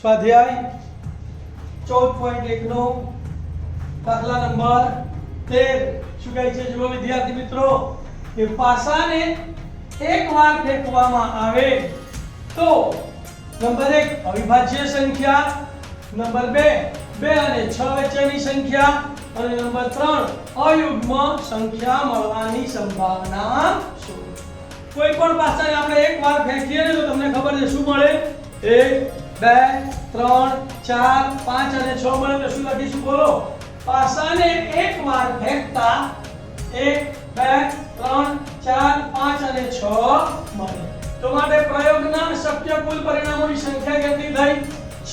સ્વાધ્યાય 14.1 નો દાખલા નંબર 13 શું કહે છે જુઓ વિદ્યાર્થી મિત્રો કે પાસાને એકવાર ફેંકવામાં આવે તો નંબર 1 અવિભાજ્ય સંખ્યા, નંબર 2 2 અને 6 વચ્ચેની સંખ્યા અને નંબર 3 અયુગ્મ સંખ્યા મળવાની સંભાવના શું? કોઈ પણ પાસાને આપણે એકવાર ફેંકીએ ને તો તમને ખબર છે શું મળે? 1 2 3 4 5 અને 6 મળે તો શું લખીશું બોલો? પાસાને એકવાર ફેંકતા 1 2 3 4 5 અને 6 મળે. તો માટે પ્રયોગના શક્ય કુલ પરિણામોની સંખ્યા કેટલી થઈ?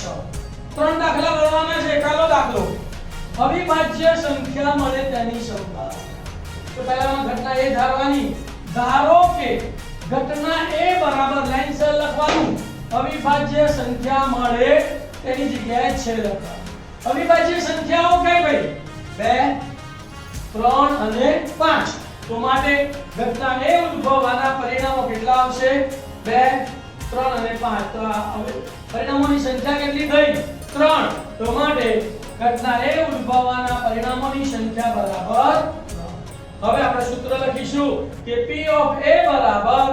6. ત્રણ દાખલા ગણવાના છે. પહેલો દાખલો અવિભાજ્ય સંખ્યા મળે તેની સંભાવના. તો પહેલામાં ઘટના એ ધારવાની. ધારો કે ઘટના એ બરાબર લાઈન સર લખવાનું. અવિભાજ્ય સંખ્યા મળે તેની જગ્યાએ છે લખવાનું. અવિભાજ્ય સંખ્યાઓ કઈ ભાઈ? 2 3 અને 5. તો માટે ઘટના એ ઉદ્ભવવાના પરિણામો કેટલા આવશે? 2 3 અને 5. તો હવે પરિણામોની સંખ્યા કેટલી થઈ? 3. તો માટે ઘટના એ ઉદ્ભવવાના પરિણામોની સંખ્યા બરાબર 3. હવે આપણે સૂત્ર લખીશું કે P of A બરાબર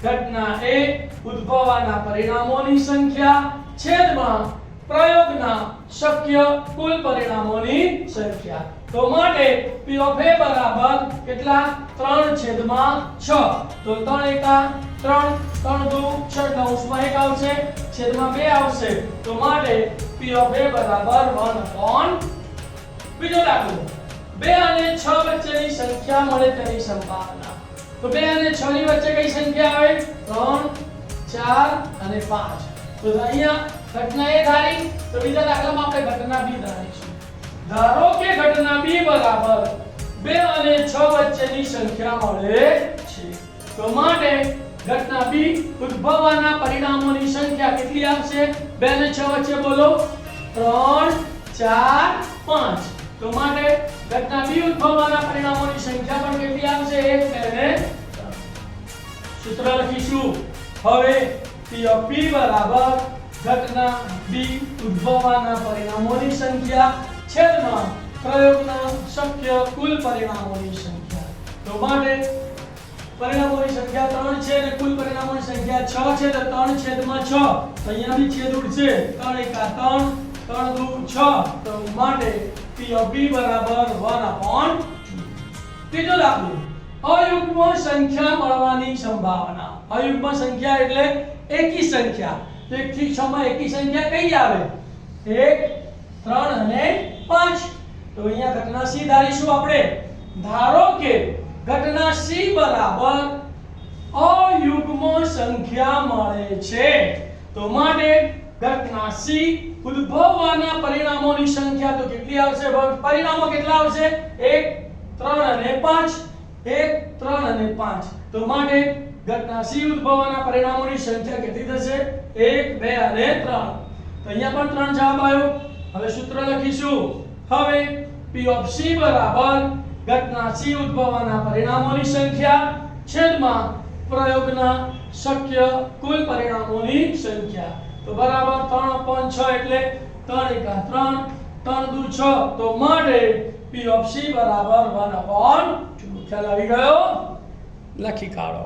ઘટના એ ઉદ્ભવવાના પરિણામોની સંખ્યા છેદમાં પ્રયોગના શક્ય કુલ પરિણામોની સંખ્યા. તો માટે P of A બરાબર કેટલા? 3 છેદમાં 6. તો 3 એકા 3 3 દુ 6 કૌંસમાં 1 આવશે છેદમાં 2 આવશે. તો માટે P of A બરાબર 1/. બીજો દાખલો 2 અને 6 વચ્ચેની સંખ્યા મળે તેની સંભાવના. તો 2 અને 6 ની વચ્ચે કઈ સંખ્યા આવે? 3 4 અને 5. તો અહીંયા ઘટના એ ધારી. તો બીજા દાખલામાં આપણે ઘટના B ધારીશું. ધારો કે ઘટના B બરાબર 2 અને 6 વચ્ચેની સંખ્યા મળે છે. તો માટે ઘટના B ઉદ્ભવવાના પરિણામોની સંખ્યા કેટલી આવશે? 2 અને 6 વચ્ચે બોલો? 3 4 5. તો માટે ઘટના B ઉદ્ભવવાના પરિણામોની સંખ્યા પણ કેટલી આવશે? 1 2 અને 3. સૂત્ર લખીશું. હવે P of P બરાબર ઘટના B ઉદ્ભવવાના પરિણામોની સંખ્યા છેદમાં પ્રયોગના શક્ય કુલ પરિણામોની સંખ્યા. તો માટે પરિણામોની સંખ્યા 3 છે અને કુલ પરિણામોની સંખ્યા 6 છે. તો 3 છેદમાં 6. તો અહીંયા બી છેદ ઉડશે. 3 એકા 3 3 દુ 6. તો માટે P of B બરાબર 1/2. ત્રીજો દાખલો અયુગ્મ સંખ્યા મળવાની સંભાવના. અયુગ્મ સંખ્યા એટલે એકી સંખ્યા. તો 1 થી 6 માં એકી સંખ્યા કઈ આવે? 1 3 અને 5. તો અહીંયા ઘટના C ધારીશું આપણે. ધારો કે ઘટના C બરાબર અયુગ્મ સંખ્યા મળે છે. તો માટે ઘટના C ઉદ્ભવવાના પરિણામોની સંખ્યા તો કેટલી આવશે? પરિણામો કેટલા આવશે? 1 3 અને 5. 1 3 અને 5. તો માટે ઘટના C ઉદ્ભવવાના પરિણામોની સંખ્યા કેટલી થશે? 1 2 અને 3. તો અહીંયા પણ 3 જવાબ આવ્યો. હવે સૂત્ર લખીશું. હવે P of C બરાબર ઘટના C ઉદ્ભવવાના પરિણામોની સંખ્યા છેદમાં પ્રયોગના શક્ય કુલ પરિણામોની સંખ્યા. તો બરાબર 3/6 એટલે 3 એકા 3 3 દુ 6. તો માટે P of C બરાબર 1/2. ખ્યાલ આવી ગયો? લખી કાઢો.